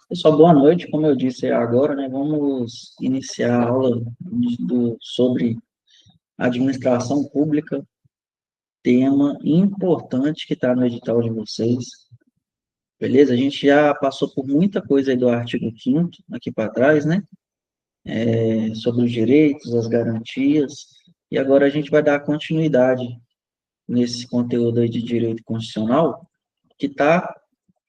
Pessoal, boa noite. Como eu disse agora, né, vamos iniciar a aula sobre administração pública, tema importante que está no edital de vocês, beleza? A gente já passou por muita coisa aí do artigo 5º aqui para trás, né, sobre os direitos, as garantias, e agora a gente vai dar continuidade nesse conteúdo aí de direito constitucional, que está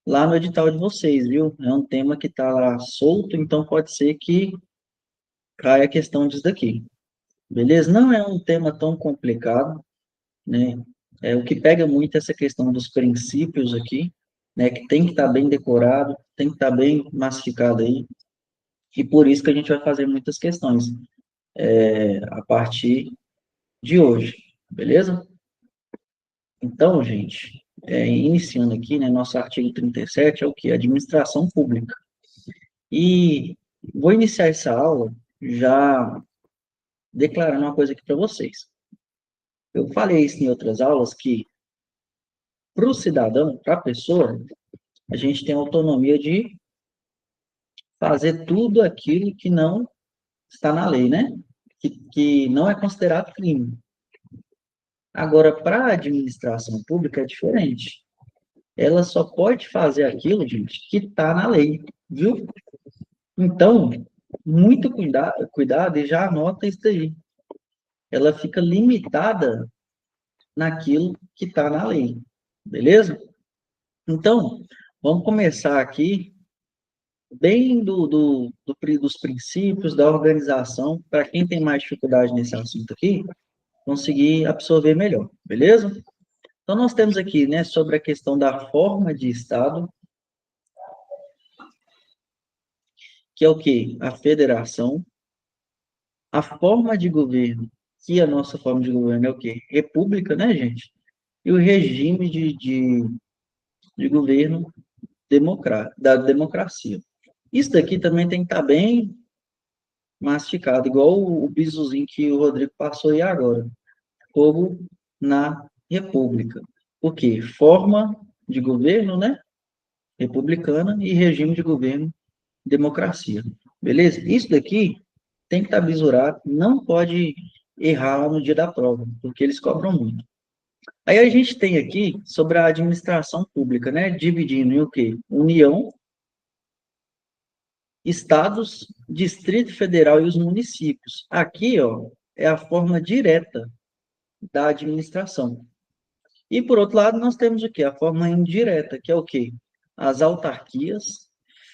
lá no edital de vocês, viu? É um tema que está lá solto, então pode ser que caia a questão disso daqui. Beleza? Não é um tema tão complicado, né? O que pega muito é essa questão dos princípios aqui, né? Que tem que estar bem decorado, tem que estar bem massificado aí, e por isso que a gente vai fazer muitas questões a partir de hoje, beleza? Então, gente, iniciando aqui, né? Nosso artigo 37 é o que? Administração pública. E vou iniciar essa aula já declarando uma coisa aqui para vocês. Eu falei isso em outras aulas que para o cidadão, para a pessoa, a gente tem autonomia de fazer tudo aquilo que não está na lei, né? Que não é considerado crime. Agora, para a administração pública é diferente. Ela só pode fazer aquilo, gente, que está na lei, viu? Então, muito cuidado e já anota isso aí. Ela fica limitada naquilo que está na lei, beleza? Então, vamos começar aqui bem dos princípios da organização, para quem tem mais dificuldade nesse assunto aqui, conseguir absorver melhor, beleza? Então, nós temos aqui, né, sobre a questão da forma de Estado, que é o quê? A federação, a forma de governo, que a nossa forma de governo é o quê? República, né, gente? E o regime de governo da democracia. Isso daqui também tem que estar bem mastigado, igual o bizuzinho que o Rodrigo passou aí agora. Como na República. O quê? Forma de governo, né? Republicana e regime de governo, democracia. Beleza? Isso daqui tem que estar bisurado, não pode errar no dia da prova, porque eles cobram muito. Aí a gente tem aqui sobre a administração pública, né? Dividindo em o quê? União, estados, Distrito Federal e os municípios. Aqui, ó, é a forma direta da administração. E, por outro lado, nós temos o quê? A forma indireta, que é o quê? As autarquias,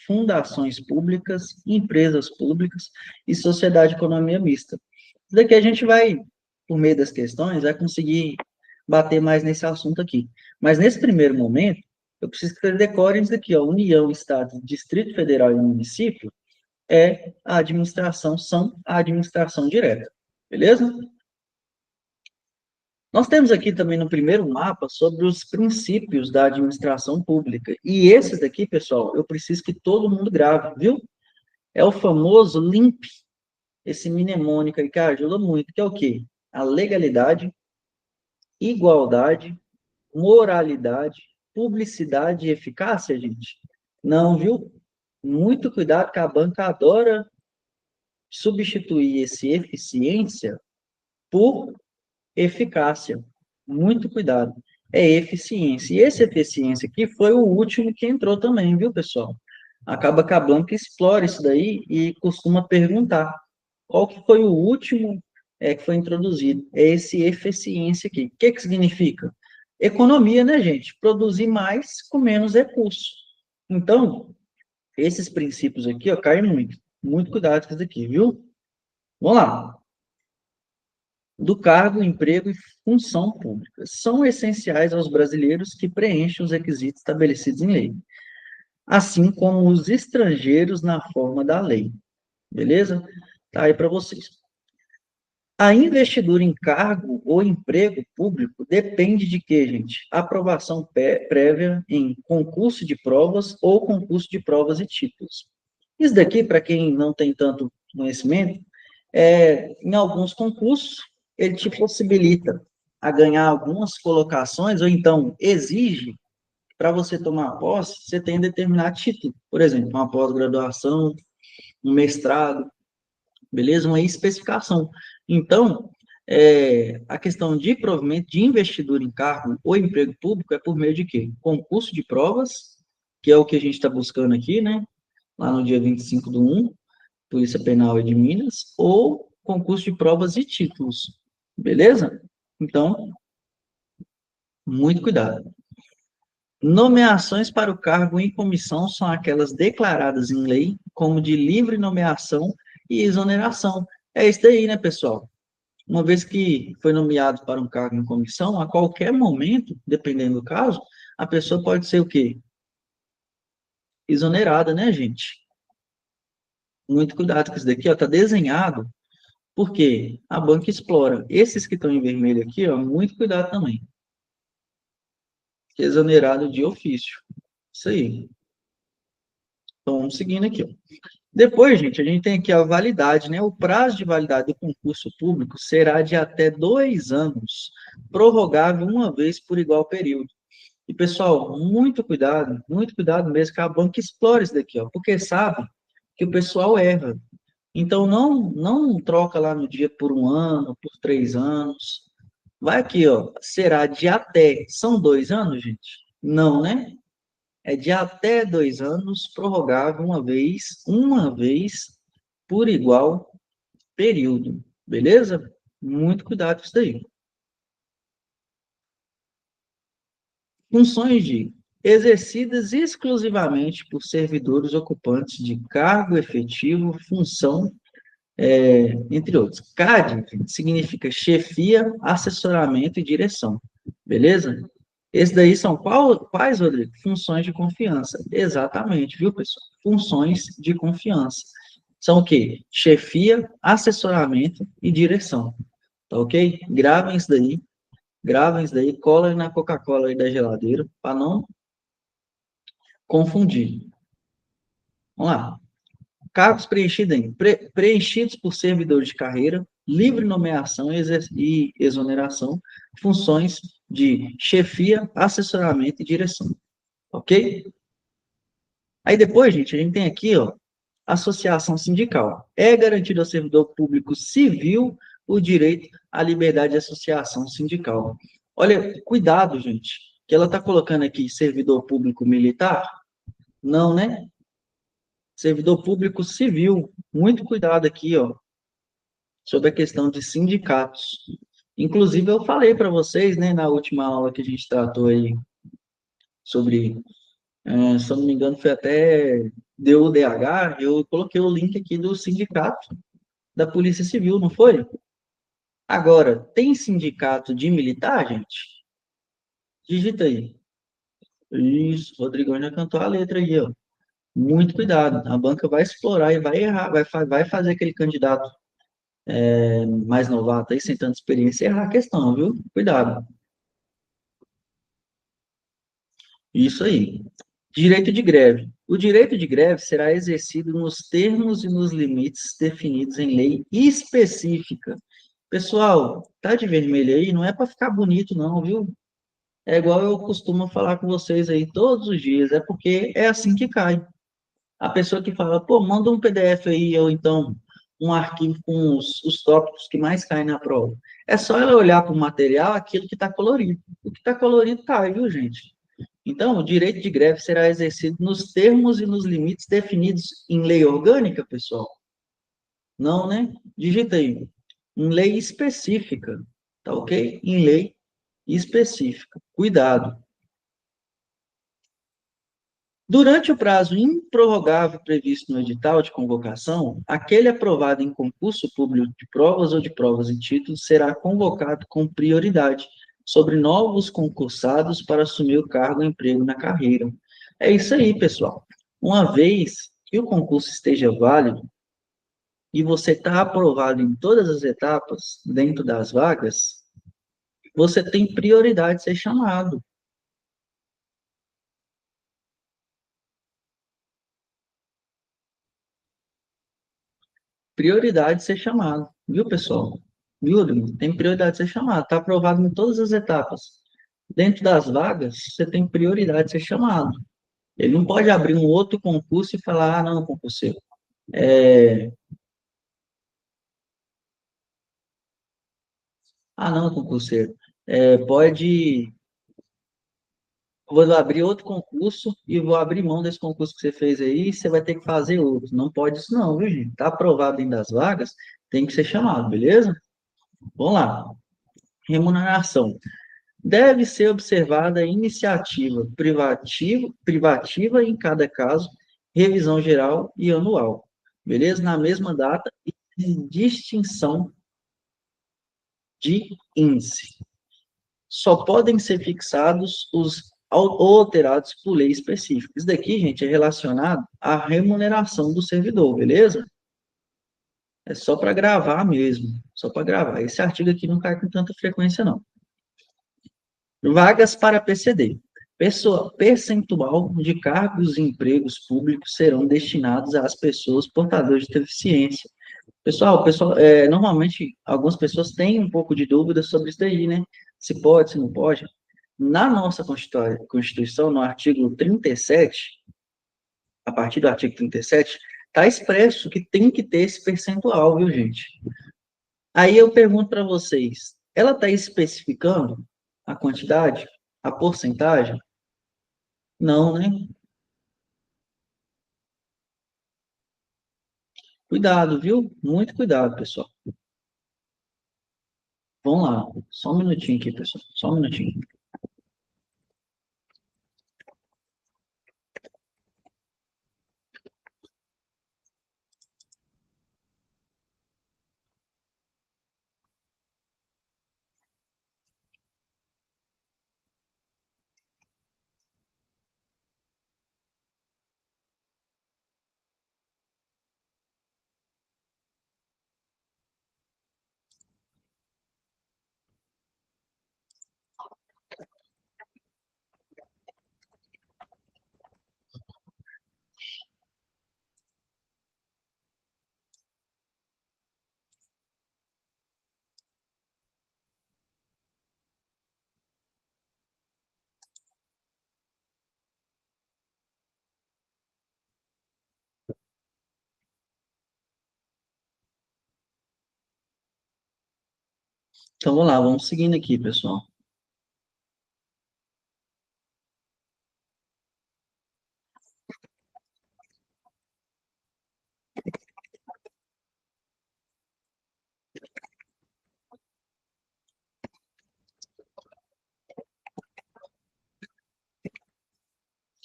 fundações públicas, empresas públicas e sociedade de economia mista. Isso daqui a gente vai, por meio das questões, vai conseguir bater mais nesse assunto aqui. Mas, nesse primeiro momento, eu preciso que vocês decorem isso aqui, ó, União, Estado, Distrito Federal e município são a administração direta. Beleza? Nós temos aqui também no primeiro mapa sobre os princípios da administração pública. E esses daqui, pessoal, eu preciso que todo mundo grave, viu? É o famoso LIMP, esse mnemônico aí que ajuda muito, que é o quê? A legalidade, igualdade, moralidade, publicidade e eficácia, gente. Não, viu? Muito cuidado que a banca adora substituir esse eficiência por eficácia. Muito cuidado. É eficiência. E esse eficiência aqui foi o último que entrou também, viu, pessoal? Acaba que a Blanca explora isso daí e costuma perguntar qual que foi o último que foi introduzido. É esse eficiência aqui. O que que significa? Economia, né, gente? Produzir mais com menos recursos. Então, esses princípios aqui, ó, caem muito. Muito cuidado com isso aqui, viu? Vamos lá. Do cargo, emprego e função pública. São essenciais aos brasileiros que preenchem os requisitos estabelecidos em lei, assim como os estrangeiros na forma da lei. Beleza? Tá aí para vocês. A investidura em cargo ou emprego público depende de quê, gente? Aprovação prévia em concurso de provas ou concurso de provas e títulos. Isso daqui, para quem não tem tanto conhecimento, em alguns concursos, ele te possibilita a ganhar algumas colocações, ou então exige para você tomar posse, você tem determinado título. Por exemplo, uma pós-graduação, um mestrado, beleza? Uma especificação. Então, a questão de provimento de investidura em cargo ou emprego público é por meio de quê? Concurso de provas, que é o que a gente está buscando aqui, né? Lá no dia 25/1, Polícia Penal de Minas, ou concurso de provas e títulos, beleza? Então, muito cuidado. Nomeações para o cargo em comissão são aquelas declaradas em lei como de livre nomeação e exoneração. É isso daí, né, pessoal? Uma vez que foi nomeado para um cargo em comissão, a qualquer momento, dependendo do caso, a pessoa pode ser o quê? Exonerada, né, gente? Muito cuidado com isso daqui, ó, tá desenhado, porque a banca explora. Esses que estão em vermelho aqui, ó, muito cuidado também. Exonerado de ofício. Isso aí. Então, vamos seguindo aqui, ó. Depois, gente, a gente tem aqui a validade, né? O prazo de validade do concurso público será de até 2 anos, prorrogável uma vez por igual período. E, pessoal, muito cuidado mesmo que a banca explore isso daqui, ó, porque sabe que o pessoal erra. Então, não troca lá no dia por 1 ano, por 3 anos. Vai aqui, ó, será de até. São 2 anos, gente? Não, né? É de até 2 anos, prorrogável uma vez por igual período. Beleza? Muito cuidado com isso daí. Funções de exercidas exclusivamente por servidores ocupantes de cargo efetivo, função, entre outros. CAD significa chefia, assessoramento e direção. Beleza? Esse daí são quais, Rodrigo? Funções de confiança. Exatamente, viu, pessoal? Funções de confiança. São o quê? Chefia, assessoramento e direção. Tá ok? Gravem isso daí, colem na Coca-Cola aí da geladeira, para não confundir. Vamos lá. Cargos preenchidos por servidores de carreira, livre nomeação e exoneração, funções de chefia, assessoramento e direção. Ok? Aí depois, gente, a gente tem aqui, ó, associação sindical. É garantido ao servidor público civil o direito à liberdade de associação sindical. Olha, cuidado, gente, que ela está colocando aqui servidor público militar? Não, né? Servidor público civil. Muito cuidado aqui, ó, sobre a questão de sindicatos. Inclusive, eu falei para vocês, né, na última aula que a gente tratou aí sobre, se eu não me engano, foi até DUDH, eu coloquei o link aqui do sindicato da Polícia Civil, não foi? Agora, tem sindicato de militar, gente? Digita aí. Isso, Rodrigão já cantou a letra aí, ó. Muito cuidado, a banca vai explorar e vai errar, vai fazer aquele candidato mais novato aí, sem tanta experiência, errar a questão, viu? Cuidado. Isso aí. Direito de greve. O direito de greve será exercido nos termos e nos limites definidos em lei específica. Pessoal, tá de vermelho aí, não é para ficar bonito não, viu? É igual eu costumo falar com vocês aí todos os dias, é porque é assim que cai. A pessoa que fala, pô, manda um PDF aí, ou então um arquivo com os tópicos que mais caem na prova. É só ela olhar para o material, aquilo que está colorido. O que está colorido cai, viu, gente? Então, o direito de greve será exercido nos termos e nos limites definidos em lei orgânica, pessoal? Não, né? Digita aí. Em lei específica, tá ok? Em lei específica. Cuidado. Durante o prazo improrrogável previsto no edital de convocação, aquele aprovado em concurso público de provas ou de provas e títulos será convocado com prioridade sobre novos concursados para assumir o cargo ou emprego na carreira. É isso aí, pessoal. Uma vez que o concurso esteja válido e você está aprovado em todas as etapas dentro das vagas, você tem prioridade de ser chamado. Prioridade de ser chamado, viu, pessoal? Viu, Adriano? Tem prioridade de ser chamado, está aprovado em todas as etapas. Dentro das vagas, você tem prioridade de ser chamado. Ele não pode abrir um outro concurso e falar, ah, não, concurseiro, é... ah, não, concurseiro, pode, vou abrir outro concurso e vou abrir mão desse concurso que você fez aí, e você vai ter que fazer outro. Não pode isso não, viu, gente? Tá aprovado dentro das vagas, tem que ser chamado, beleza? Vamos lá. Remuneração. Deve ser observada a iniciativa privativa em cada caso, revisão geral e anual. Beleza? Na mesma data e distinção de índice. Só podem ser fixados os ou alterados por lei específica. Isso daqui, gente, é relacionado à remuneração do servidor, beleza? É só para gravar mesmo, só para gravar. Esse artigo aqui não cai com tanta frequência, não. Vagas para PCD. Percentual de cargos e empregos públicos serão destinados às pessoas portadoras de deficiência. Pessoal, normalmente algumas pessoas têm um pouco de dúvida sobre isso daí, né? Se pode, se não pode. Na nossa Constituição, no artigo 37, a partir do artigo 37, está expresso que tem que ter esse percentual, viu, gente? Aí eu pergunto para vocês, ela está especificando a quantidade, a porcentagem? Não, né? Cuidado, viu? Muito cuidado, pessoal. Vamos lá, só um minutinho aqui, pessoal. Só um minutinho. Então vamos lá, vamos seguindo aqui, pessoal.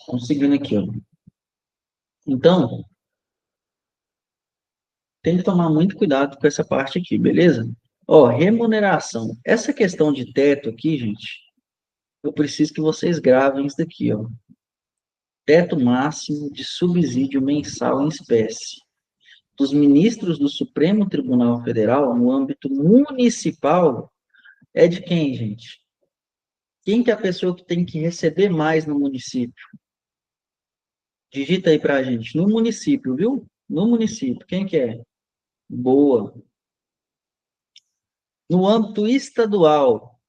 Vamos seguindo aqui, ó. Então, tem que tomar muito cuidado com essa parte aqui, beleza? Ó, remuneração. Essa questão de teto aqui, gente, eu preciso que vocês gravem isso daqui, ó. Teto máximo de subsídio mensal em espécie dos ministros do Supremo Tribunal Federal no âmbito municipal é de quem, gente? Quem que é a pessoa que tem que receber mais no município? Digita aí pra gente. No município, viu? No município. Quem que é? Boa. No âmbito estadual,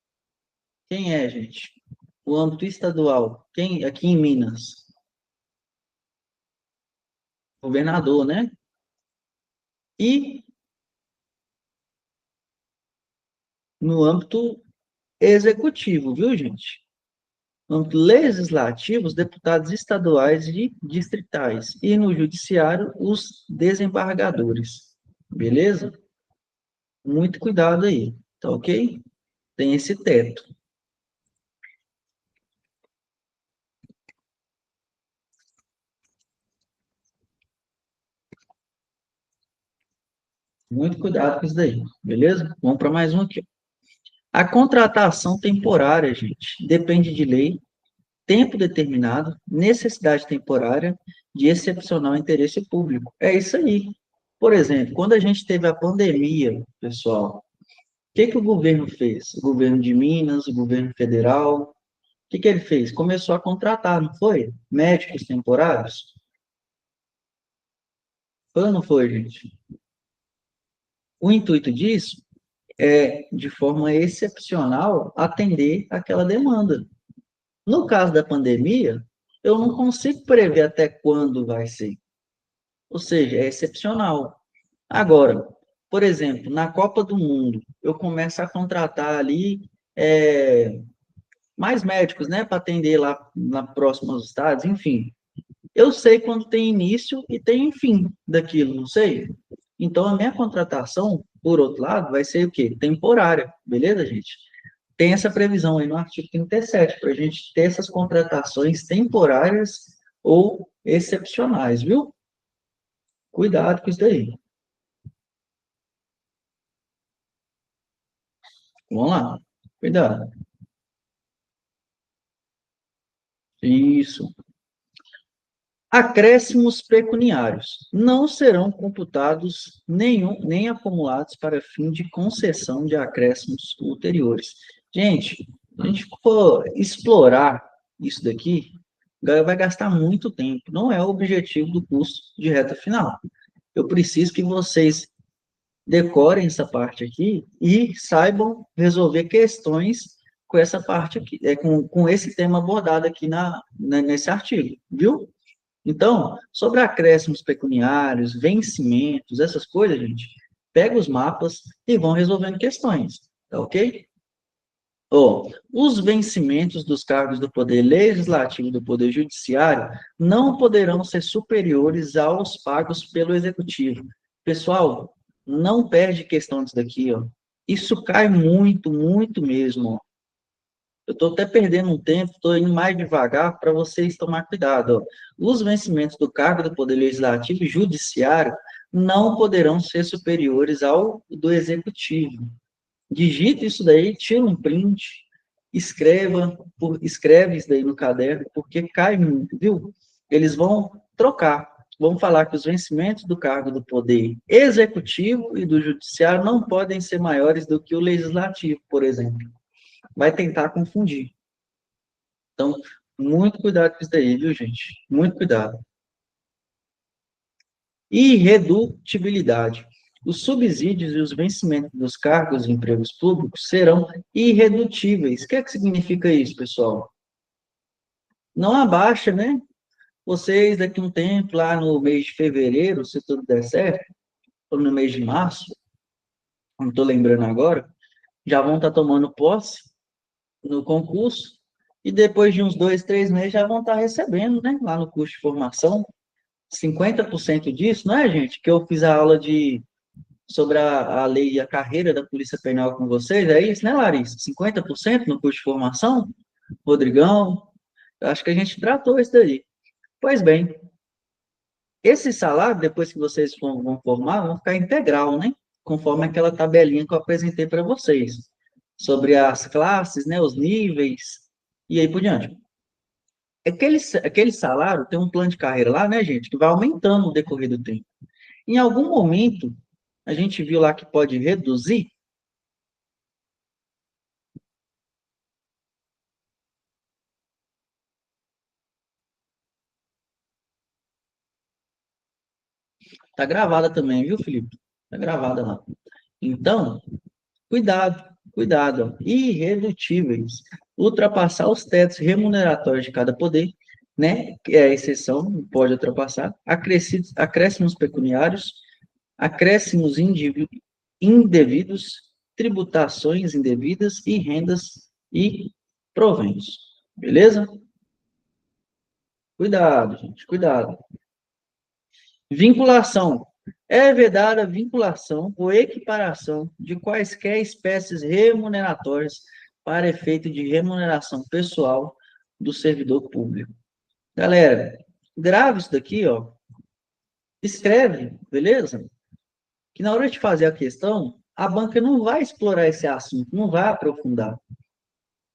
quem é, gente? No âmbito estadual, quem aqui em Minas? Governador, né? E no âmbito executivo, viu, gente? No âmbito legislativo, os deputados estaduais e distritais. E no judiciário, os desembargadores. Beleza? Muito cuidado aí, tá ok? Tem esse teto. Muito cuidado com isso daí, beleza? Vamos para mais um aqui. A contratação temporária, gente, depende de lei, tempo determinado, necessidade temporária, de excepcional interesse público. É isso aí. Por exemplo, quando a gente teve a pandemia, pessoal, o que que o governo fez? O governo de Minas, o governo federal, o que que ele fez? Começou a contratar, não foi? Médicos temporários? Foi ou não foi, gente? O intuito disso de forma excepcional, atender aquela demanda. No caso da pandemia, eu não consigo prever até quando vai ser. Ou seja, é excepcional. Agora, por exemplo, na Copa do Mundo, eu começo a contratar ali mais médicos, né, para atender lá na próximos estados, enfim. Eu sei quando tem início e tem fim daquilo, não sei. Então, a minha contratação, por outro lado, vai ser o quê? Temporária, beleza, gente? Tem essa previsão aí no artigo 37, para a gente ter essas contratações temporárias ou excepcionais, viu? Cuidado com isso daí. Vamos lá. Cuidado. Isso. Acréscimos pecuniários não serão computados nem acumulados para fim de concessão de acréscimos ulteriores. Gente, se a gente for explorar isso daqui, vai gastar muito tempo. Não é o objetivo do curso de reta final. Eu preciso que vocês decorem essa parte aqui e saibam resolver questões com essa parte aqui, com esse tema abordado aqui nesse artigo, viu? Então, sobre acréscimos pecuniários, vencimentos, essas coisas, gente, pega os mapas e vão resolvendo questões, tá ok? Os vencimentos dos cargos do Poder Legislativo e do Poder Judiciário não poderão ser superiores aos pagos pelo Executivo. Pessoal, não perde questão disso daqui, ó. Isso cai muito, muito mesmo, ó. Eu estou até perdendo um tempo, estou indo mais devagar para vocês tomar cuidado. Ó. Os vencimentos do cargo do Poder Legislativo e Judiciário não poderão ser superiores ao do Executivo. Digita isso daí, tira um print, escreve isso daí no caderno, porque cai muito, viu? Eles vão trocar. Vão falar que os vencimentos do cargo do Poder Executivo e do Judiciário não podem ser maiores do que o Legislativo, por exemplo. Vai tentar confundir. Então, muito cuidado com isso daí, viu, gente? Muito cuidado. Irredutibilidade. Os subsídios e os vencimentos dos cargos e empregos públicos serão irredutíveis. O que é que significa isso, pessoal? Não abaixa, né? Vocês, daqui a um tempo, lá no mês de fevereiro, se tudo der certo, ou no mês de março, não estou lembrando agora, já vão estar tomando posse no concurso, e depois de uns 2, 3 meses já vão estar recebendo, né? Lá no curso de formação, 50% disso, não é, gente? Que eu fiz a aula sobre a lei e a carreira da Polícia Penal com vocês, é isso, né, Larissa? 50% no curso de formação? Rodrigão, eu acho que a gente tratou isso daí. Pois bem, esse salário, depois que vocês vão formar, vão ficar integral, né? Conforme aquela tabelinha que eu apresentei para vocês, sobre as classes, né, os níveis, e aí por diante. Aquele salário tem um plano de carreira lá, né, gente, que vai aumentando no decorrer do tempo. Em algum momento, a gente viu lá que pode reduzir. Tá gravada também, viu, Felipe? Tá gravada lá. Então, cuidado, cuidado. Ó. Irredutíveis. Ultrapassar os tetos remuneratórios de cada poder, né? Que é a exceção, não pode ultrapassar. Acréscimos pecuniários, acréscimos indevidos, tributações indevidas e rendas e proventos. Beleza? Cuidado, gente, cuidado. Vinculação. É vedada a vinculação ou equiparação de quaisquer espécies remuneratórias para efeito de remuneração pessoal do servidor público. Galera, grave isso daqui, ó. Escreve, beleza? Que na hora de fazer a questão, a banca não vai explorar esse assunto, não vai aprofundar.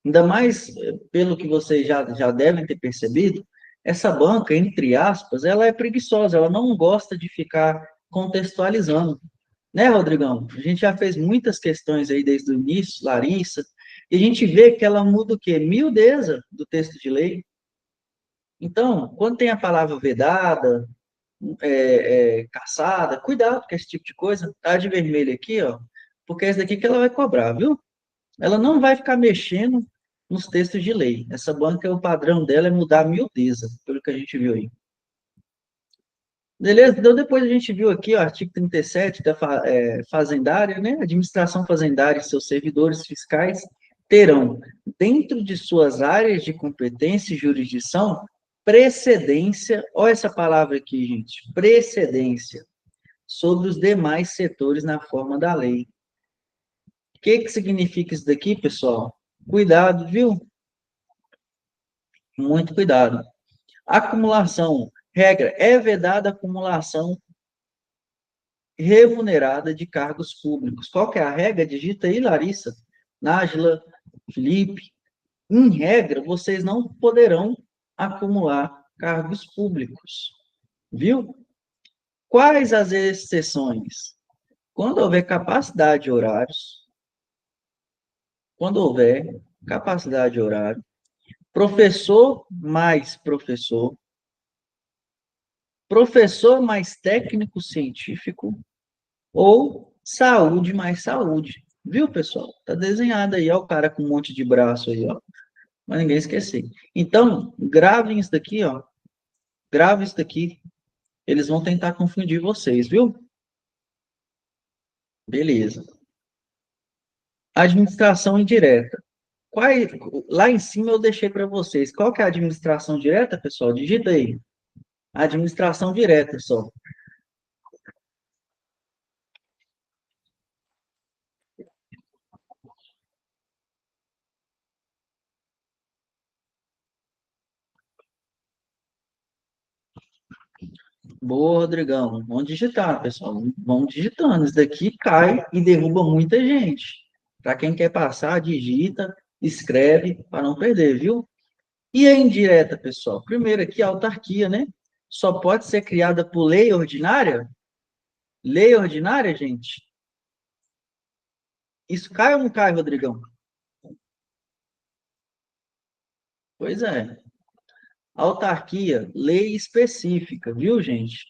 Ainda mais, pelo que vocês já devem ter percebido, essa banca, entre aspas, ela é preguiçosa, ela não gosta de ficar contextualizando. Né, Rodrigão? A gente já fez muitas questões aí desde o início, Larissa, e a gente vê que ela muda o quê? Miudeza do texto de lei. Então, quando tem a palavra vedada, caçada, cuidado com esse tipo de coisa. Tá de vermelho aqui, ó. porque é isso daqui que ela vai cobrar, viu? Ela não vai ficar mexendo nos textos de lei. Essa banca, o padrão dela é mudar a miudeza, pelo que a gente viu aí. Beleza? Então, depois a gente viu aqui o artigo 37 da fazendária, né? Administração fazendária e seus servidores fiscais terão, dentro de suas áreas de competência e jurisdição, precedência, olha essa palavra aqui, gente, precedência, sobre os demais setores na forma da lei. O que significa isso daqui, pessoal? Cuidado, viu? Muito cuidado. Acumulação. Regra, é vedada a acumulação remunerada de cargos públicos. Qual que é a regra? Digita aí, Larissa, Nájila, Felipe. Em regra, vocês não poderão acumular cargos públicos. Viu? Quais as exceções? Quando houver capacidade de horários, quando houver capacidade de horário, professor mais professor, professor mais técnico científico ou saúde mais saúde. Viu, pessoal? Tá desenhado aí, ó, o cara com um monte de braço aí, ó. Mas ninguém esquecer. Então, gravem isso daqui, ó. Grave isso daqui. Eles vão tentar confundir vocês, viu? Beleza. Administração indireta. Lá em cima eu deixei para vocês. Qual que é a administração direta, pessoal? Digita aí. Administração direta, só. Boa, Rodrigão. Vamos digitar, pessoal. Vamos digitando. Isso daqui cai e derruba muita gente. Para quem quer passar, digita, escreve para não perder, viu? E a indireta, pessoal? Primeiro aqui, a autarquia, né? Só pode ser criada por lei ordinária? Lei ordinária, gente? Isso cai ou não cai, Rodrigão? Pois é. Autarquia, lei específica, viu, gente?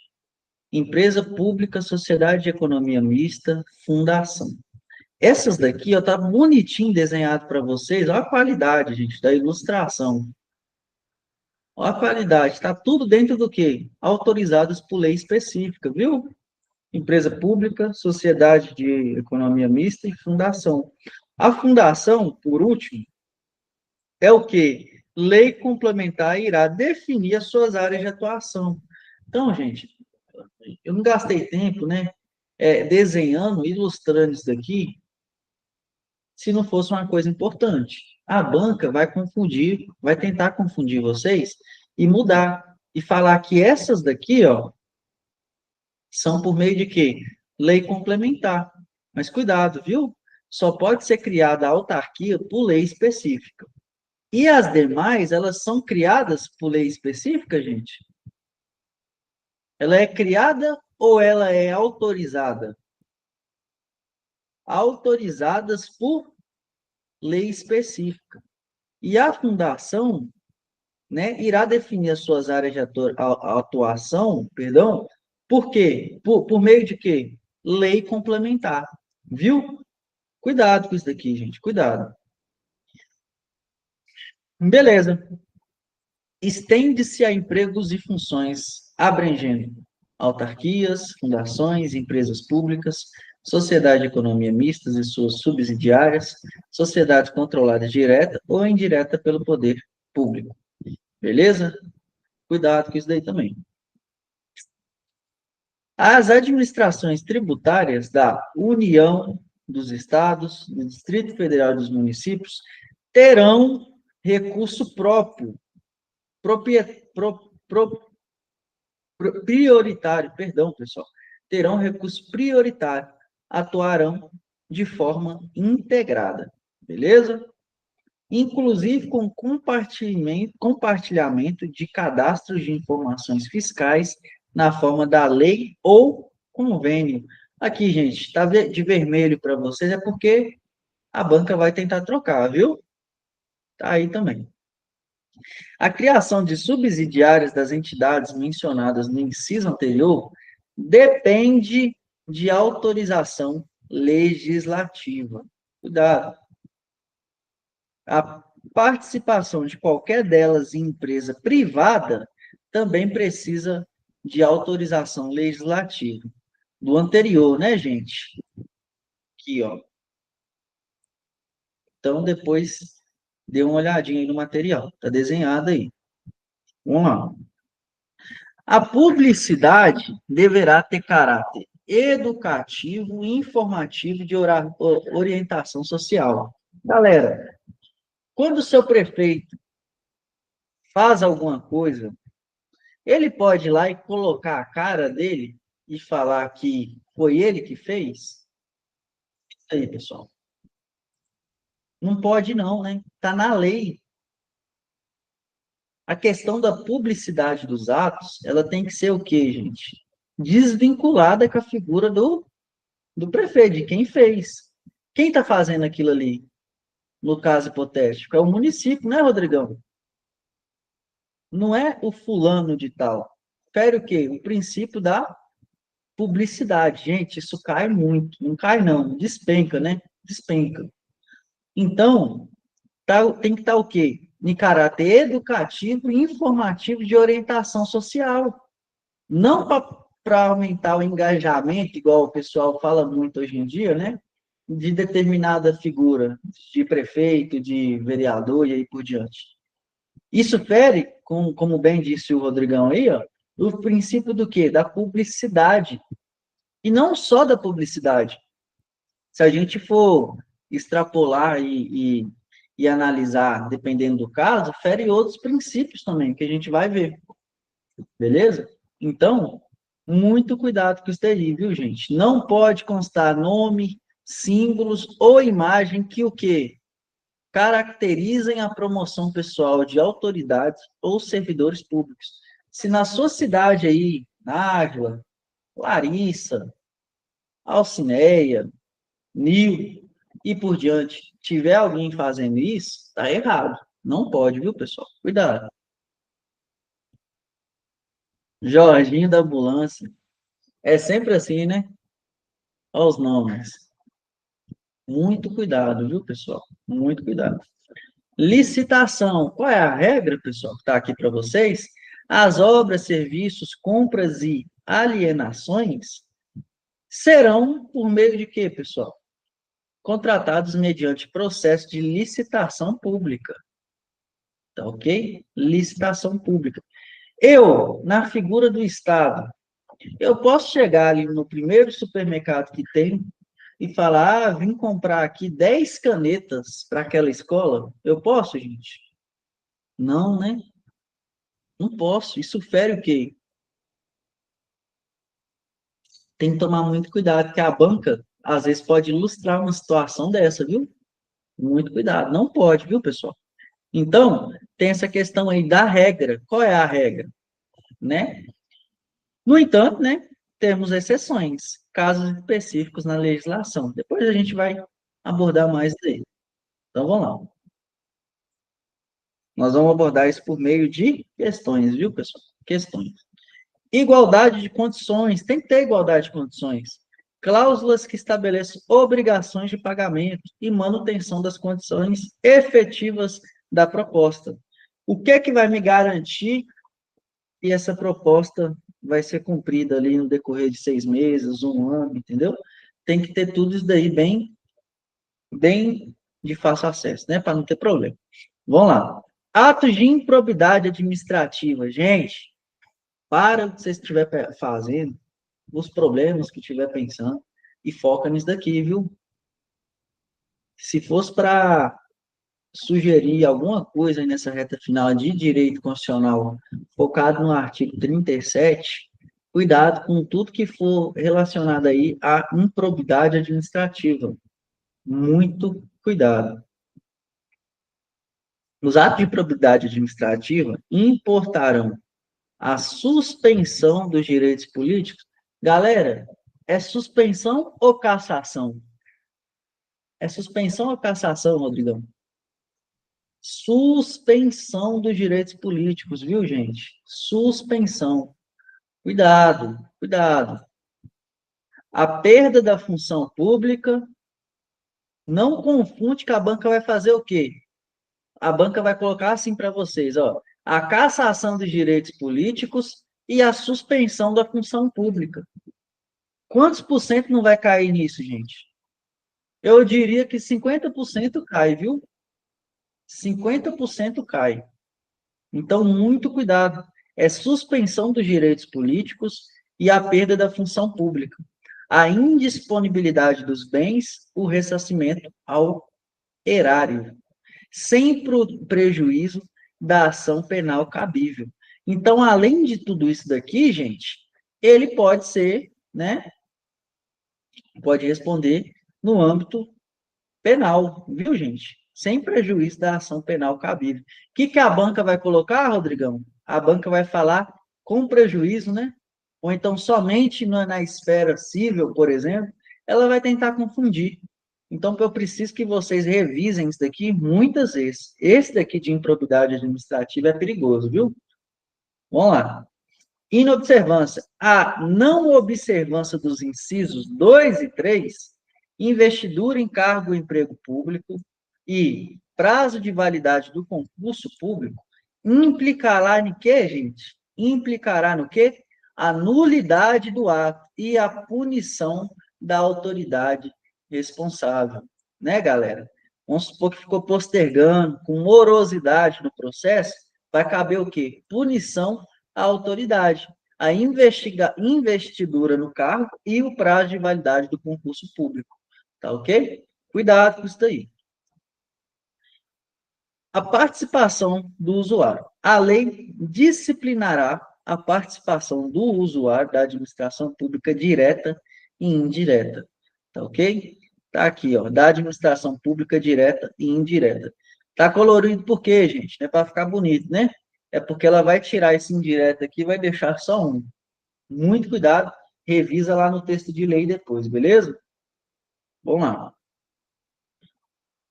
Empresa pública, sociedade de economia mista, fundação. Essas daqui, ó, tá bonitinho desenhado para vocês. Olha a qualidade, gente, da ilustração. Olha a qualidade. Tá tudo dentro do quê? Autorizados por lei específica, viu? Empresa pública, sociedade de economia mista e fundação. A fundação, por último, é o quê? Lei complementar irá definir as suas áreas de atuação. Então, gente, eu não gastei tempo, né, desenhando, ilustrando isso daqui, se não fosse uma coisa importante. A banca vai confundir, vai tentar confundir vocês e mudar. E falar que essas daqui, ó, são por meio de quê? Lei complementar. Mas cuidado, viu? Só pode ser criada a autarquia por lei específica. E as demais, elas são criadas por lei específica, gente? Ela é criada ou ela é autorizada? Autorizadas por lei específica. E a fundação, né, irá definir as suas áreas de atuação, perdão, por quê? Por meio de quê? Lei complementar. Viu? Cuidado com isso daqui, gente, cuidado. Beleza. Estende-se a empregos e funções abrangendo autarquias, fundações, empresas públicas, sociedade de economia mistas e suas subsidiárias, sociedade controlada direta ou indireta pelo poder público. Beleza? Cuidado com isso daí também. As administrações tributárias da União, dos Estados, do Distrito Federal e dos municípios terão recurso próprio, prioritário, perdão, pessoal, terão recurso prioritário, atuarão de forma integrada, beleza? Inclusive com compartilhamento de cadastros de informações fiscais na forma da lei ou convênio. Aqui, gente, está de vermelho para vocês, é porque a banca vai tentar trocar, viu? Tá aí também. A criação de subsidiárias das entidades mencionadas no inciso anterior depende de autorização legislativa. Cuidado. A participação de qualquer delas em empresa privada também precisa de autorização legislativa. Do anterior, né, gente? Aqui, ó. Então, depois, dê uma olhadinha aí no material. Está desenhado aí. Vamos lá. A publicidade deverá ter caráter educativo, informativo e de orientação social. Galera, quando o seu prefeito faz alguma coisa, ele pode ir lá e colocar a cara dele e falar que foi ele que fez? Isso aí, pessoal. Não pode não, né? Está na lei. A questão da publicidade dos atos, ela tem que ser o quê, gente? Desvinculada com a figura do prefeito, de quem fez. Quem está fazendo aquilo ali, no caso hipotético? É o município, né, Rodrigão? Não é o fulano de tal. Fere o quê? O princípio da publicidade. Gente, isso cai muito. Não cai, não. Despenca, né? Despenca. Então, tem que estar o quê? Em caráter educativo e informativo de orientação social. Não para aumentar o engajamento, igual o pessoal fala muito hoje em dia, né? De determinada figura, de prefeito, de vereador e aí por diante. Isso fere, como bem disse o Rodrigão aí, ó, o princípio do quê? Da publicidade. E não só da publicidade. Se a gente for extrapolar e analisar, dependendo do caso, fere outros princípios também, que a gente vai ver. Beleza? Então, muito cuidado com isso daí, viu, gente? Não pode constar nome, símbolos ou imagem que o quê? Caracterizem a promoção pessoal de autoridades ou servidores públicos. Se na sua cidade aí, Nájila, Larissa, Alcineia, Nil e por diante, tiver alguém fazendo isso, tá errado. Não pode, viu, pessoal? Cuidado. Jorginho da ambulância. É sempre assim, né? Olha os nomes. Muito cuidado, viu, pessoal? Muito cuidado. Licitação. Qual é a regra, pessoal, que está aqui para vocês? As obras, serviços, compras e alienações serão por meio de quê, pessoal? Contratados mediante processo de licitação pública. Tá ok? Licitação pública. Eu, na figura do Estado, eu posso chegar ali no primeiro supermercado que tem e falar, vim comprar aqui 10 canetas para aquela escola? Eu posso, gente? Não, né? Não posso. Isso fere o quê? Tem que tomar muito cuidado, porque a banca, às vezes, pode ilustrar uma situação dessa, viu? Muito cuidado. Não pode, viu, pessoal? Então, tem essa questão aí da regra. Qual é a regra? Né? No entanto, né, temos exceções, casos específicos na legislação. Depois a gente vai abordar mais daí. Então, vamos lá. Nós vamos abordar isso por meio de questões, viu, pessoal? Questões. Igualdade de condições, tem que ter igualdade de condições. Cláusulas que estabeleçam obrigações de pagamento e manutenção das condições efetivas da proposta. O que é que vai me garantir que essa proposta vai ser cumprida ali no decorrer de 6 meses, um ano, entendeu? Tem que ter tudo isso daí bem de fácil acesso, né? Para não ter problema. Vamos lá. Atos de improbidade administrativa. Gente, para o que você estiver fazendo, os problemas que estiver pensando, e foca nisso daqui, viu? Se fosse para sugerir alguma coisa aí nessa reta final de direito constitucional focado no artigo 37, cuidado com tudo que for relacionado aí à improbidade administrativa. Muito cuidado. Os atos de improbidade administrativa importarão a suspensão dos direitos políticos. Galera, é suspensão ou cassação? É suspensão ou cassação, Rodrigão? Suspensão dos direitos políticos, viu, gente? Suspensão. Cuidado, cuidado. A perda da função pública, não confunde que a banca vai fazer o quê? A banca vai colocar assim para vocês, ó, a cassação dos direitos políticos e a suspensão da função pública. Quantos por cento não vai cair nisso, gente? Eu diria que 50% cai, viu? 50% cai. Então, muito cuidado. É suspensão dos direitos políticos e a perda da função pública. A indisponibilidade dos bens, o ressarcimento ao erário, sem prejuízo da ação penal cabível. Então, além de tudo isso daqui, gente, ele pode ser, né? Pode responder no âmbito penal, viu, gente? Sem prejuízo da ação penal cabível. O que a banca vai colocar, Rodrigão? A banca vai falar com prejuízo, né? Ou então somente na esfera civil, por exemplo, ela vai tentar confundir. Então, eu preciso que vocês revisem isso daqui muitas vezes. Esse daqui de improbidade administrativa é perigoso, viu? Vamos lá. Inobservância. A não observância dos incisos 2 e 3, investidura em cargo ou emprego público e prazo de validade do concurso público, implicará em quê, gente? Implicará no quê? A nulidade do ato e a punição da autoridade responsável. Né, galera? Vamos supor que ficou postergando, com morosidade no processo, vai caber o quê? Punição à autoridade, a investidura no cargo e o prazo de validade do concurso público. Tá ok? Cuidado com isso daí. A participação do usuário. A lei disciplinará a participação do usuário da administração pública direta e indireta. Tá ok? Tá aqui, ó, da administração pública direta e indireta. Tá colorido por quê, gente? Não é para ficar bonito, né? É porque ela vai tirar esse indireto aqui e vai deixar só um. Muito cuidado, revisa lá no texto de lei depois, beleza? Vamos lá.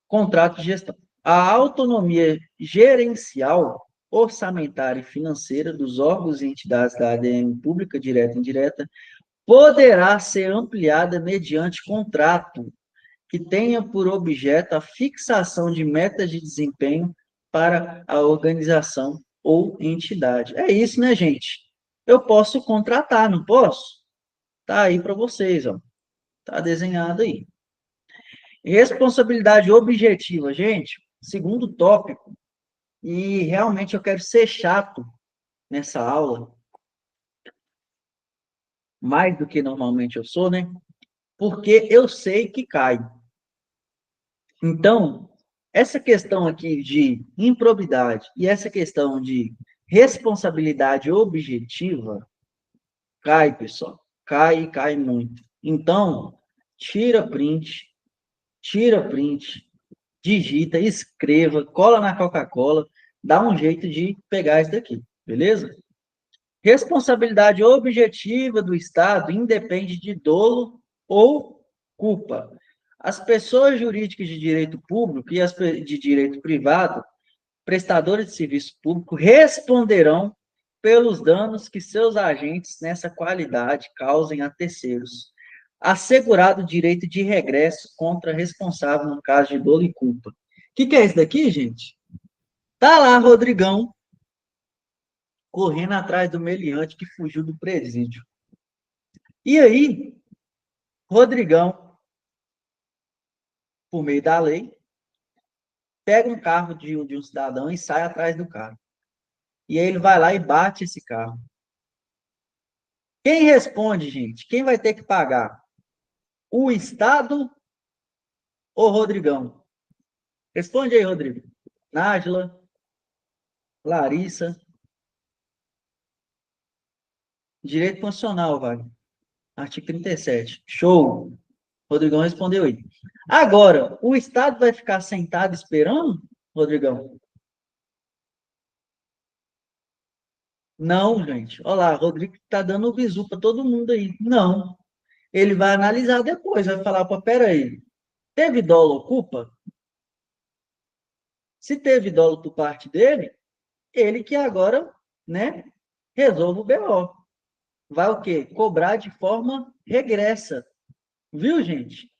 Contrato de gestão. A autonomia gerencial, orçamentária e financeira dos órgãos e entidades da ADM pública, direta e indireta, poderá ser ampliada mediante contrato que tenha por objeto a fixação de metas de desempenho para a organização ou entidade. É isso, né, gente? Eu posso contratar, não posso? Tá aí para vocês, ó. Tá desenhado aí. Responsabilidade objetiva, gente. Segundo tópico, e realmente eu quero ser chato nessa aula, mais do que normalmente eu sou, né? Porque eu sei que cai. Então, essa questão aqui de improbidade e essa questão de responsabilidade objetiva cai, pessoal. Cai e cai muito. Então, tira print, digita, escreva, cola na Coca-Cola, dá um jeito de pegar isso daqui, beleza? Responsabilidade objetiva do Estado independe de dolo ou culpa. As pessoas jurídicas de direito público e as de direito privado, prestadores de serviço público, responderão pelos danos que seus agentes nessa qualidade causem a terceiros, assegurado o direito de regresso contra responsável no caso de dolo e culpa. O que é isso daqui, gente? Tá lá, Rodrigão, correndo atrás do meliante que fugiu do presídio. E aí, Rodrigão, por meio da lei, pega um carro de um cidadão e sai atrás do carro. E aí ele vai lá e bate esse carro. Quem responde, gente? Quem vai ter que pagar? O Estado ou Rodrigão? Responde aí, Rodrigo. Nájila, Larissa. Direito constitucional, vai. Artigo 37. Show. Rodrigão respondeu aí. Agora, o Estado vai ficar sentado esperando, Rodrigão? Não, gente. Olha lá, Rodrigo está dando o bizu para todo mundo aí. Não. Ele vai analisar depois, vai falar, pô, peraí, teve dolo ou culpa? Se teve dolo por parte dele, ele que agora, né, resolve o BO. Vai o quê? Cobrar de forma regressa. Viu, gente?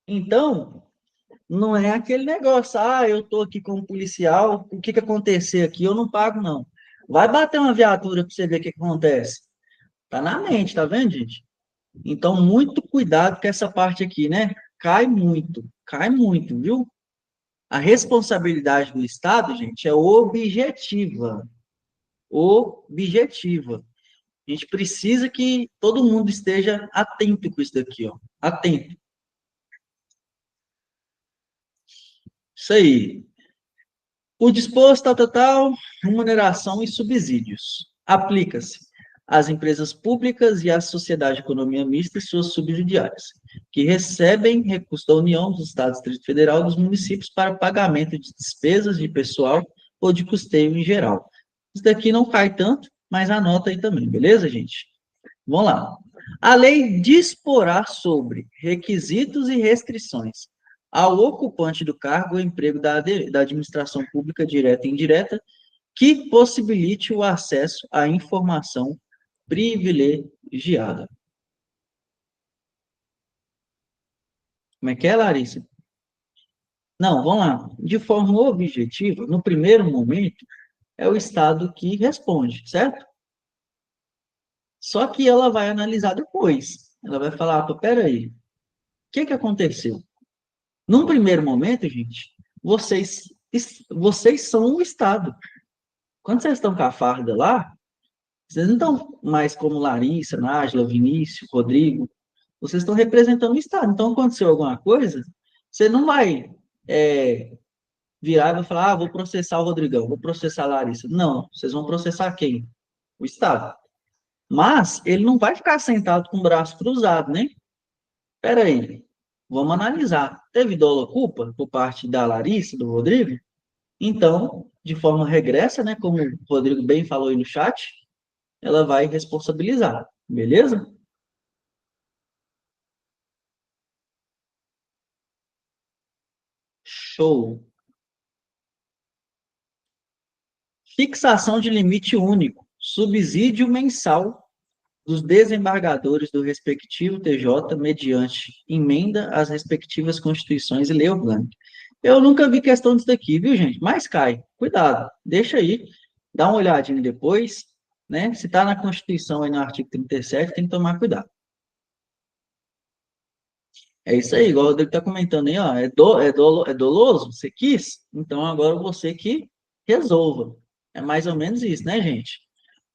Então, não é aquele negócio, eu tô aqui como policial, o que que acontecer aqui, eu não pago, não. Vai bater uma viatura para você ver o que que acontece. Tá na mente, tá vendo, gente? Então, muito cuidado com essa parte aqui, né? Cai muito, viu? A responsabilidade do Estado, gente, é objetiva. Objetiva. A gente precisa que todo mundo esteja atento com isso daqui, ó. Atento. Isso aí. O disposto, remuneração e subsídios. Aplica-se às empresas públicas e à sociedade de economia mista e suas subsidiárias, que recebem recursos da União, dos Estados, do Distrito Federal e dos municípios para pagamento de despesas de pessoal ou de custeio em geral. Isso daqui não cai tanto, mas anota aí também, beleza, gente? Vamos lá. A lei disporá sobre requisitos e restrições ao ocupante do cargo ou emprego da administração pública direta e indireta que possibilite o acesso à informação privilegiada. Como é que é, Larissa? Não, vamos lá. De forma objetiva, no primeiro momento, é o Estado que responde, certo? Só que ela vai analisar depois. Ela vai falar, peraí, o que que aconteceu? Num primeiro momento, gente, vocês, vocês são o Estado. Quando vocês estão com a farda lá, vocês não estão mais como Larissa, Nájila, Vinícius, Rodrigo. Vocês estão representando o Estado. Então, aconteceu alguma coisa, você não vai virar e vai falar, vou processar o Rodrigão, vou processar a Larissa. Não, vocês vão processar quem? O Estado. Mas ele não vai ficar sentado com o braço cruzado, né? Espera aí, vamos analisar. Teve dolo culpa por parte da Larissa, do Rodrigo? Então, de forma regressa, né, como o Rodrigo bem falou aí no chat, ela vai responsabilizar, beleza? Show. Fixação de limite único, subsídio mensal dos desembargadores do respectivo TJ mediante emenda às respectivas constituições e lei orgânica. Eu nunca vi questão disso daqui, viu, gente? Mas cai. Cuidado. Deixa aí. Dá uma olhadinha depois, né? Se está na Constituição aí no artigo 37, tem que tomar cuidado. É isso aí, igual o Rodrigo está comentando aí, ó, é doloso, você quis? Então agora você que resolva. É mais ou menos isso, né, gente?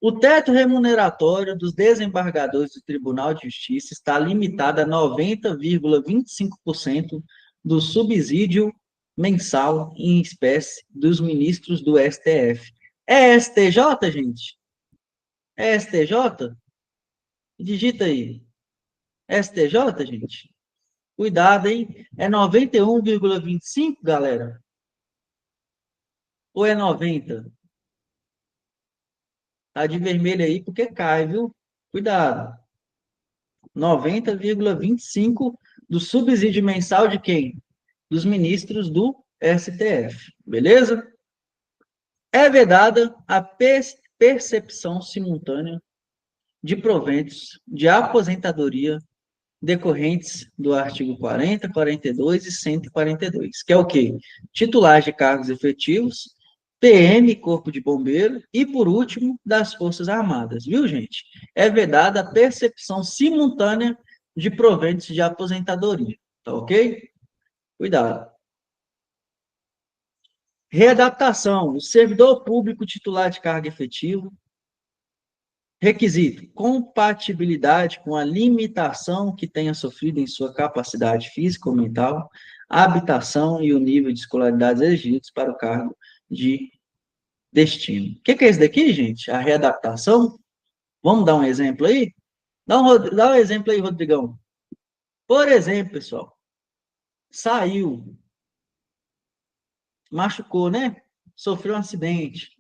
O teto remuneratório dos desembargadores do Tribunal de Justiça está limitado a 90,25% do subsídio mensal em espécie dos ministros do STF. É STJ, gente? É STJ? Digita aí. STJ, gente? Cuidado, hein? É 91,25, galera? Ou é 90? Tá de vermelho aí porque cai, viu? Cuidado. 90,25 do subsídio mensal de quem? Dos ministros do STF. Beleza? É vedada a percepção simultânea de proventos de aposentadoria decorrentes do artigo 40, 42 e 142, que é o quê? Titulares de cargos efetivos, PM, Corpo de Bombeiro e, por último, das Forças Armadas, viu, gente? É vedada a percepção simultânea de proventos de aposentadoria, tá ok? Cuidado. Readaptação. O servidor público titular de cargo efetivo. Requisito: compatibilidade com a limitação que tenha sofrido em sua capacidade física ou mental, habitação e o nível de escolaridade exigidos para o cargo de destino. O que é isso daqui, gente? A readaptação? Vamos dar um exemplo aí? Dá um exemplo aí, Rodrigão. Por exemplo, pessoal, saiu, machucou, né? Sofreu um acidente.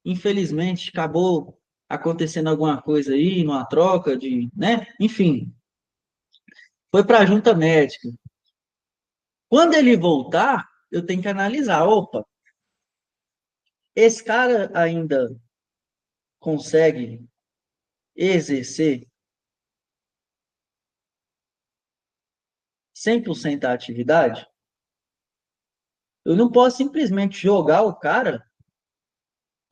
Infelizmente, acabou acontecendo alguma coisa aí, numa troca de, né? Enfim, foi para a junta médica. Quando ele voltar, eu tenho que analisar, opa, esse cara ainda consegue exercer 100% da atividade? Eu não posso simplesmente jogar o cara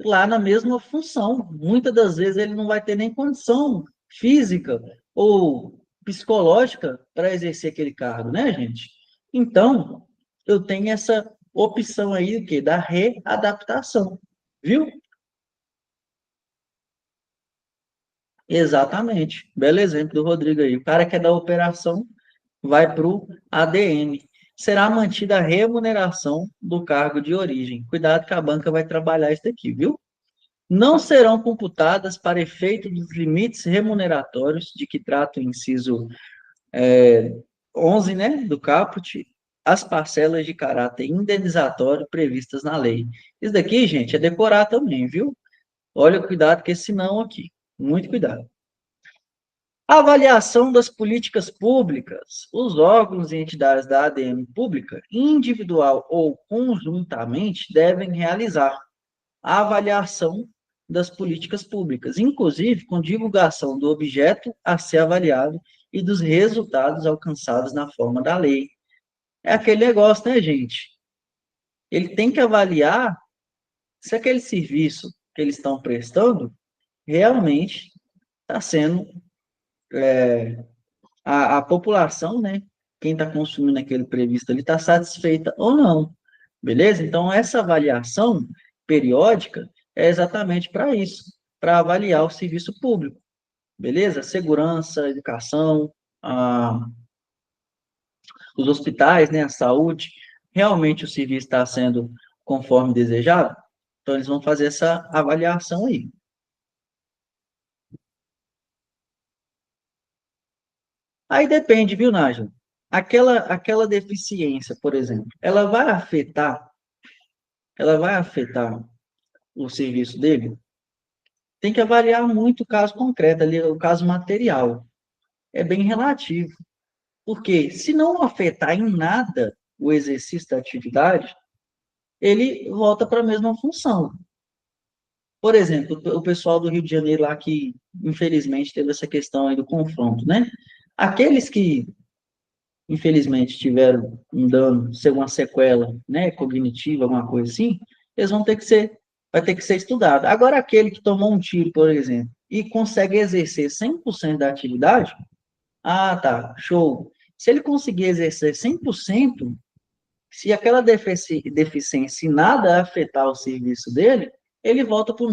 lá na mesma função. Muitas das vezes ele não vai ter nem condição física ou psicológica para exercer aquele cargo, né, gente? Então, eu tenho essa opção aí o quê? Da readaptação, viu? Exatamente. Belo exemplo do Rodrigo aí. O cara que é da operação vai para o ADM. Será mantida a remuneração do cargo de origem. Cuidado que a banca vai trabalhar isso daqui, viu? Não serão computadas para efeito dos limites remuneratórios de que trata o inciso 11, né, do caput, as parcelas de caráter indenizatório previstas na lei. Isso daqui, gente, é decorar também, viu? Olha, cuidado com esse não aqui. Muito cuidado. Avaliação das políticas públicas. Os órgãos e entidades da ADM pública, individual ou conjuntamente, devem realizar a avaliação das políticas públicas, inclusive com divulgação do objeto a ser avaliado e dos resultados alcançados na forma da lei. É aquele negócio, né, gente? Ele tem que avaliar se aquele serviço que eles estão prestando realmente está sendo a população, né? Quem está consumindo aquele previsto ali está satisfeita ou não, beleza? Então, essa avaliação periódica é exatamente para isso, para avaliar o serviço público, beleza? Segurança, educação, os hospitais, né? A saúde, realmente o serviço está sendo conforme desejado? Então, eles vão fazer essa avaliação aí. Aí depende, viu, Nájila? Aquela deficiência, por exemplo, ela vai afetar o serviço dele? Tem que avaliar muito o caso concreto ali, o caso material. É bem relativo. Porque se não afetar em nada o exercício da atividade, ele volta para a mesma função. Por exemplo, o pessoal do Rio de Janeiro lá que, infelizmente, teve essa questão aí do confronto, né? Aqueles que, infelizmente, tiveram um dano, ser uma sequela, né, cognitiva, alguma coisa assim, eles vai ter que ser estudado. Agora, aquele que tomou um tiro, por exemplo, e consegue exercer 100% da atividade, ah, tá, show. Se ele conseguir exercer 100%, se aquela deficiência em nada afetar o serviço dele, ele volta para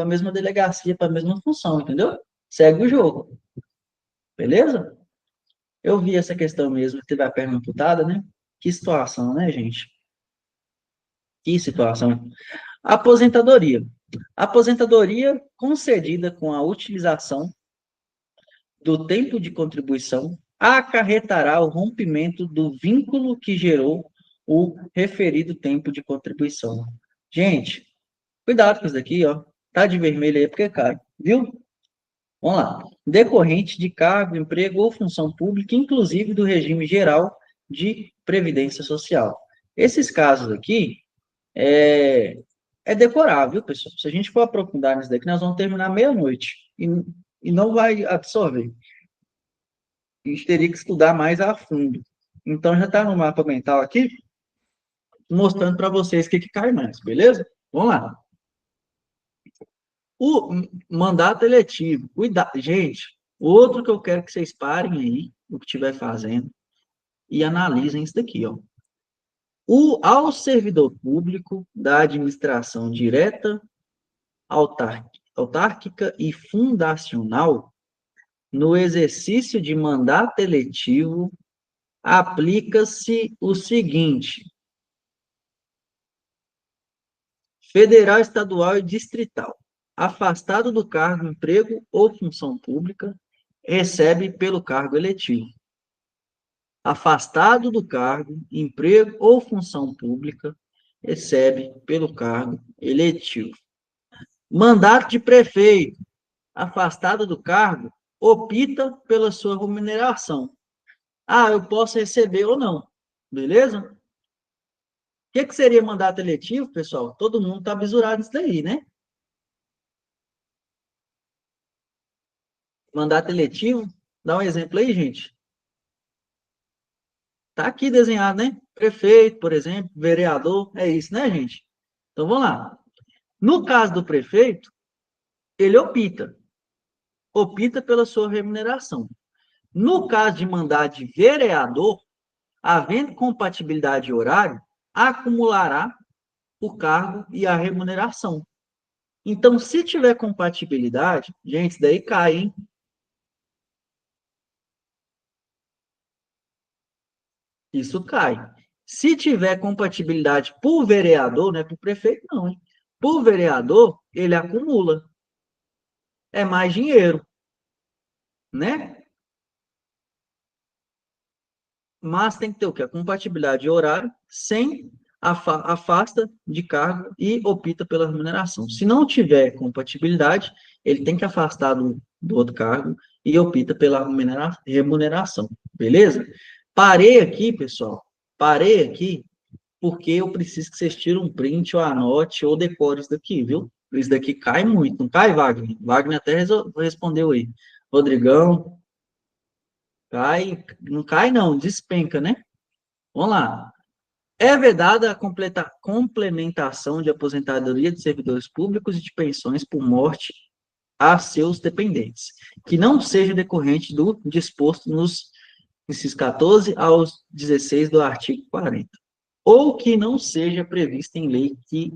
a mesma delegacia, para a mesma função, entendeu? Segue o jogo, beleza? Eu vi essa questão mesmo, teve a perna amputada, né? Que situação, né, gente? Que situação. Aposentadoria. Aposentadoria concedida com a utilização do tempo de contribuição acarretará o rompimento do vínculo que gerou o referido tempo de contribuição. Gente, cuidado com isso daqui, ó. Tá de vermelho aí porque é caro, viu? Vamos lá. Decorrente de cargo, emprego ou função pública, inclusive do regime geral de previdência social. Esses casos aqui é decorar, viu, pessoal? Se a gente for aprofundar nisso daqui, nós vamos terminar meia-noite e não vai absorver. A gente teria que estudar mais a fundo. Então, já está no mapa mental aqui, mostrando para vocês o que cai mais, beleza? Vamos lá. O mandato eletivo. Cuidado. Gente, outro que eu quero que vocês parem aí, o que estiver fazendo, e analisem isso daqui, ó. Ao servidor público da administração direta, autárquica e fundacional, no exercício de mandato eletivo, aplica-se o seguinte: federal, estadual e distrital, afastado do cargo, emprego ou função pública, recebe pelo cargo eletivo. Afastado do cargo, emprego ou função pública, recebe pelo cargo eletivo. Mandato de prefeito, afastado do cargo, opta pela sua remuneração. Ah, eu posso receber ou não, beleza? O que seria mandato eletivo, pessoal? Todo mundo está bisurado nisso daí, né? Mandato eletivo, dá um exemplo aí, gente. Tá aqui desenhado, né? Prefeito, por exemplo, vereador, é isso, né, gente? Então, vamos lá. No caso do prefeito, ele opta pela sua remuneração. No caso de mandato de vereador, havendo compatibilidade de horário, acumulará o cargo e a remuneração. Então, se tiver compatibilidade, gente, isso daí cai, hein? Isso cai. Se tiver compatibilidade por vereador, não é por prefeito, não, hein? Por vereador, ele acumula. É mais dinheiro, né? Mas tem que ter o quê? A compatibilidade de horário, sem afasta de cargo e opta pela remuneração. Se não tiver compatibilidade, ele tem que afastar do outro cargo e opta pela remuneração. Beleza? Parei aqui, pessoal. Parei aqui porque eu preciso que vocês tirem um print ou anote ou decore isso daqui, viu? Isso daqui cai muito, não cai, Wagner? Wagner até respondeu aí. Rodrigão, cai, não cai não, despenca, né? Vamos lá. É vedada a complementação de aposentadoria de servidores públicos e de pensões por morte a seus dependentes, que não seja decorrente do disposto nos incisos 14 aos 16 do artigo 40, ou que não seja prevista em lei que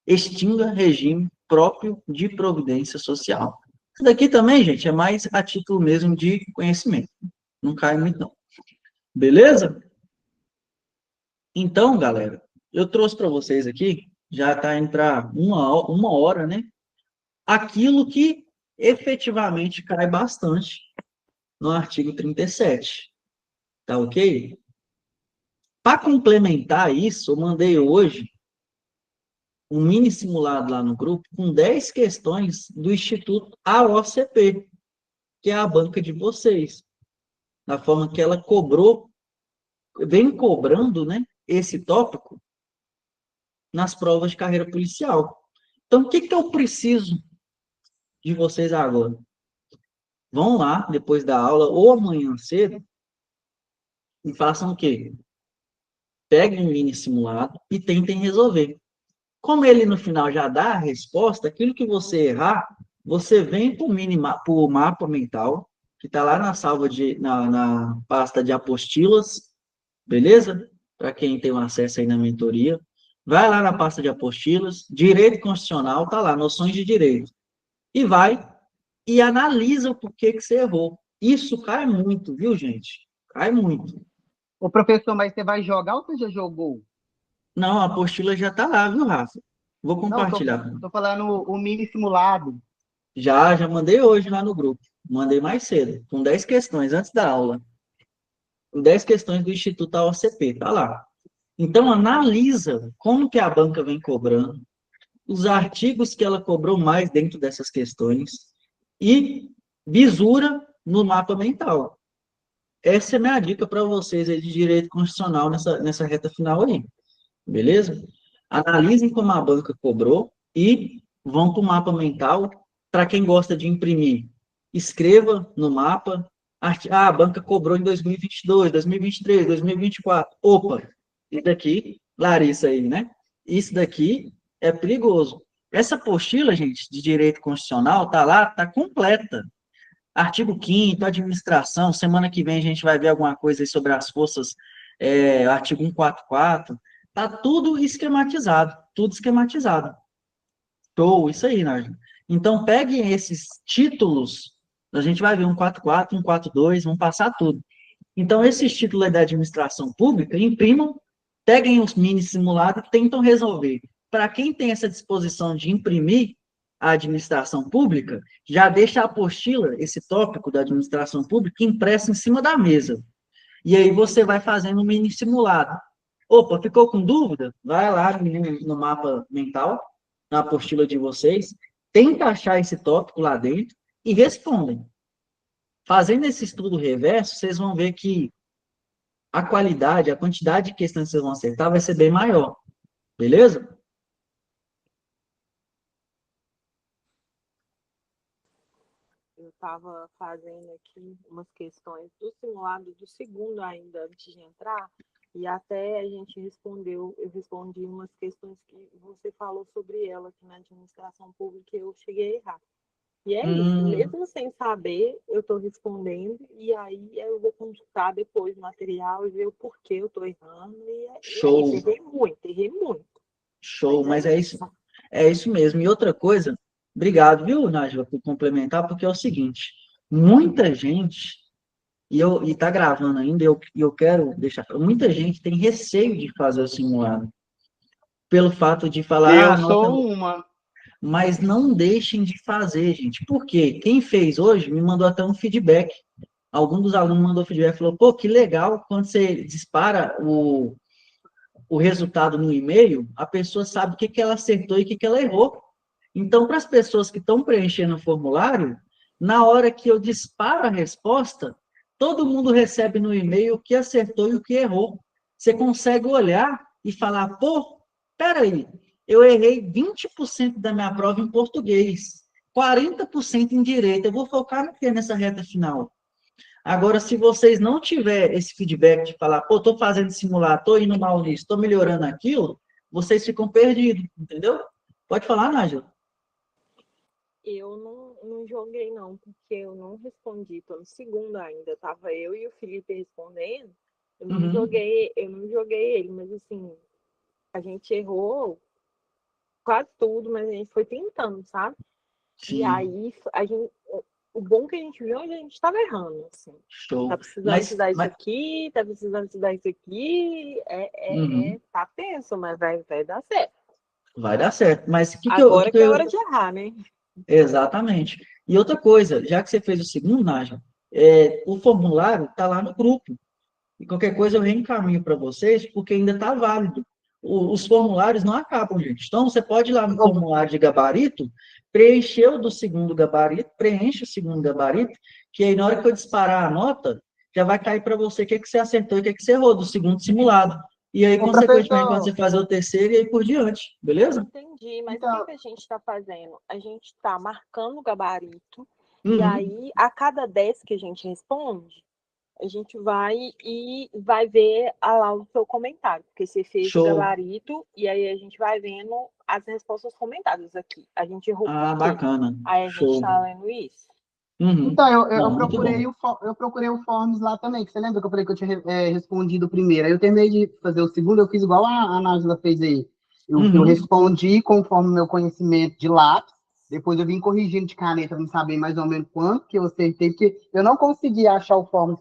extinga regime próprio de providência social. Isso daqui também, gente, é mais a título mesmo de conhecimento. Não cai muito, não. Beleza? Então, galera, eu trouxe para vocês aqui, já está indo para uma hora, né? Aquilo que efetivamente cai bastante no artigo 37. Tá ok? Para complementar isso, eu mandei hoje um mini simulado lá no grupo com 10 questões do Instituto AOCP, que é a banca de vocês, da forma que ela cobrou, vem cobrando, né, esse tópico nas provas de carreira policial. Então, o que, que eu preciso de vocês agora? Vão lá, depois da aula, ou amanhã cedo, e façam o quê? Peguem um mini simulado e tentem resolver. Como ele no final já dá a resposta, aquilo que você errar, você vem para o mapa mental, que está lá na pasta de apostilas, beleza? Para quem tem um acesso aí na mentoria. Vai lá na pasta de apostilas, direito constitucional, tá lá, noções de direito. E vai e analisa o porquê que você errou. Isso cai muito, viu, gente? Cai muito. Ô, professor, mas você vai jogar ou você já jogou? Não, a apostila já tá lá, viu, Rafa? Vou Não, compartilhar. tô falando o mini simulado. Já mandei hoje lá no grupo. Mandei mais cedo, com 10 questões antes da aula. Com 10 questões do Instituto AOCP, tá lá. Então, analisa como que a banca vem cobrando, os artigos que ela cobrou mais dentro dessas questões e visura no mapa mental. Essa é a minha dica para vocês aí de direito constitucional nessa reta final aí, beleza? Analisem como a banca cobrou e vão para o mapa mental. Para quem gosta de imprimir, escreva no mapa. A banca cobrou em 2022, 2023, 2024. Opa, isso daqui, Larissa aí, né? Isso daqui é perigoso. Essa apostila, gente, de direito constitucional, tá lá, tá completa. Artigo 5º, administração. Semana que vem a gente vai ver alguma coisa aí sobre as forças, artigo 144. Tá tudo esquematizado, tudo esquematizado. Show, isso aí, Nájila. Então, peguem esses títulos, a gente vai ver 144, 142, vamos passar tudo. Então, esses títulos da administração pública, imprimam, peguem os mini simulados e tentam resolver. Para quem tem essa disposição de imprimir a administração pública, já deixa a apostila, esse tópico da administração pública, impresso em cima da mesa. E aí você vai fazendo um mini simulado. Opa, ficou com dúvida? Vai lá no mapa mental, na apostila de vocês, tenta achar esse tópico lá dentro e respondem. Fazendo esse estudo reverso, vocês vão ver que a qualidade, a quantidade de questões que vocês vão acertar vai ser bem maior. Beleza? Eu estava fazendo aqui umas questões do simulado do segundo ainda antes de entrar, E até a gente respondeu, eu respondi umas questões que você falou sobre ela aqui na administração pública e eu cheguei a errar. E é isso, Hum, mesmo sem saber, eu estou respondendo, e aí eu vou consultar depois o material e ver o porquê eu estou errando. E é isso, show, errei muito. show, Mas é mas isso. é isso mesmo. E outra coisa, obrigado, viu, Nájila, por complementar, porque é o seguinte, muita gente, e tá gravando ainda, eu quero deixar, muita gente tem receio de fazer o simulado, pelo fato de falar, Eu ah, nota, sou uma. mas não deixem de fazer, gente. Por quê? Quem fez hoje me mandou até um feedback. Algum dos alunos mandou feedback e falou, pô, que legal, quando você dispara o resultado no e-mail, a pessoa sabe o que, que ela acertou e o que, que ela errou. Então, para as pessoas que estão preenchendo o formulário, na hora que eu disparo a resposta, todo mundo recebe no e-mail o que acertou e o que errou. Você consegue olhar e falar, pô, peraí, eu errei 20% da minha prova em português, 40% em direito, eu vou focar no que nessa reta final? Agora, se vocês não tiverem esse feedback de falar, pô, tô fazendo simulado, tô indo mal nisso, tô melhorando aquilo, vocês ficam perdidos, entendeu? Pode falar, Nájila. Eu não joguei, não, porque eu não respondi. Tô no segundo ainda. Tava eu e o Felipe respondendo. Uhum. Eu não joguei ele, mas assim, a gente errou quase tudo, mas a gente foi tentando, sabe? E Sim, aí o bom que a gente viu é onde a gente estava errando, assim. Tá show. precisando Mas, estudar isso mas aqui, tá precisando estudar isso aqui. uhum, Tá tenso, mas vai dar certo. vai dar certo. Mas o que Agora que que é eu... hora de errar, né? Exatamente. E outra coisa, já que você fez o segundo, Nájila, o formulário está lá no grupo. E qualquer coisa eu reencaminho para vocês, porque ainda está válido. Os formulários não acabam, gente. Então, você pode ir lá no formulário de gabarito, preencher o do segundo gabarito, preenche o segundo gabarito, que aí na hora que eu disparar a nota, já vai cair para você o que, que você acertou e o que, que você errou do segundo simulado. E aí, Ô, consequentemente, quando professor, você fazer o terceiro, e aí por diante, beleza? Entendi, mas o que então, que a gente está fazendo? A gente está marcando o gabarito, e Uhum. aí, a cada 10 que a gente responde, a gente vai ver lá o seu comentário, porque você fez o Show. gabarito, e aí a gente vai vendo as respostas comentadas aqui. A gente errou por Ah, quê? bacana. Aí a gente está Show. lendo isso. Uhum. então eu Não, muito procurei bom. eu procurei o Forms lá também, que você lembra que eu falei que eu tinha respondido o primeiro. Aí eu terminei de fazer o segundo, eu fiz igual a Nájila fez aí. Eu Uhum. respondi conforme o meu conhecimento de lápis, depois eu vim corrigindo de caneta para saber mais ou menos quanto que eu acertei, porque eu não consegui achar o Forms